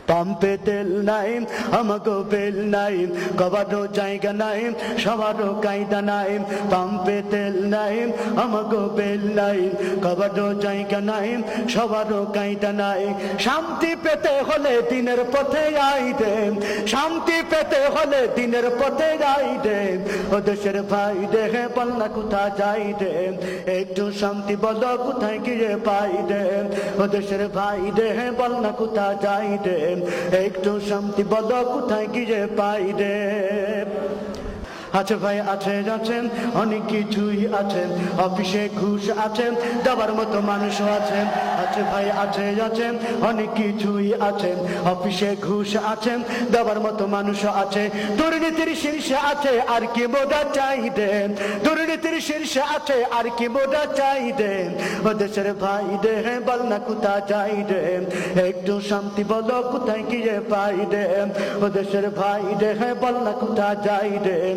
পাম্পে তেল নাই, আমাগো বেল নাই, কবারও জায়গা নাই, সবারও কায়দা নাই। পাম্পে তেল নাই, আমাগো বেল নাই, কবারও জায়গা নাই, সবারও কায়দা নাই। শান্তি পেতে হলে দিনের পথে আইতে, শান্তি পেতে হলে দিনের পথে আইতে। ও দেশের ভাই দেখে পাল্লা কোথা যাই দে, একটু শান্তি বলো কোথায় গিয়ে পাই দে। ও দেশের ভাই দেখে পাল্লা কোথা যাই দে, একটু শান্তি বলো কোথায় গিয়ে পাই রে। আছে ভাই আছে আছেন, অনেক কিছুই আছেন, অফিসে ঘুষ আছেন, দেওয়ার মতো মানুষও আছেন। আছে ভাই আছে আছেন, অনেক কিছুই আছেন, অফিসে ঘুষ আছেন, দেওয়ার মতো মানুষও আছে। দুর্নীতির শীর্ষে আছে আর কি মোটা চাই দেন, দুর্নীতির শীর্ষে আছে আর কি মোটা চাই দেন। ও দেশের ভাই দেহ বল না কোথা যাই দেন, একটু শান্তি বলো কোথায় গিয়ে পাই দেন। ও দেশের ভাই দেহ বল না কোথা যাই দেন,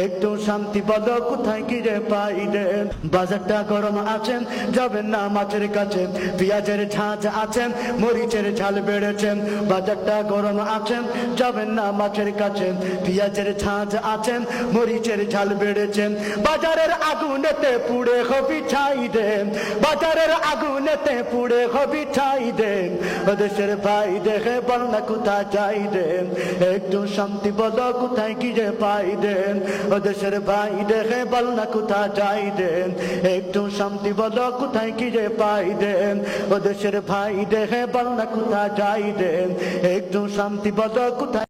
একটু শান্তি বলো কোথায় গিয়ে পাই দেন। বাজারটা গরম আছেন, যাবেন না মাছের কাছে, পেঁয়াজের ঝাঁঝ আছেন, মরিচের ঝাল বেড়েছেন। বাজারটা গরম আছেন, যাবেন না মাছের কাছে, পেঁয়াজের ঝাঁঝ আছেন, মরিচের ঝাল বেড়েছেন। বাজারের আগুনেতে পুড়ে হবি ছাই দেন, বাজারের আগুনেতে পুড়ে হবি ছাই দেন। ও দেশের ভাই দেখে বল না কোথা যাই দেন, একটু শান্তি বলো কোথায় গিয়ে পাই দেন। ও দেশের ভাই দেখে বল না কোথা যাই দেন, একটু শান্তি বলো কোথায় গিয়ে পাই দেন। ও দেশের ভাই দেখে বল না কোথা যাই দেন, একটু শান্তি বলো কোথায়।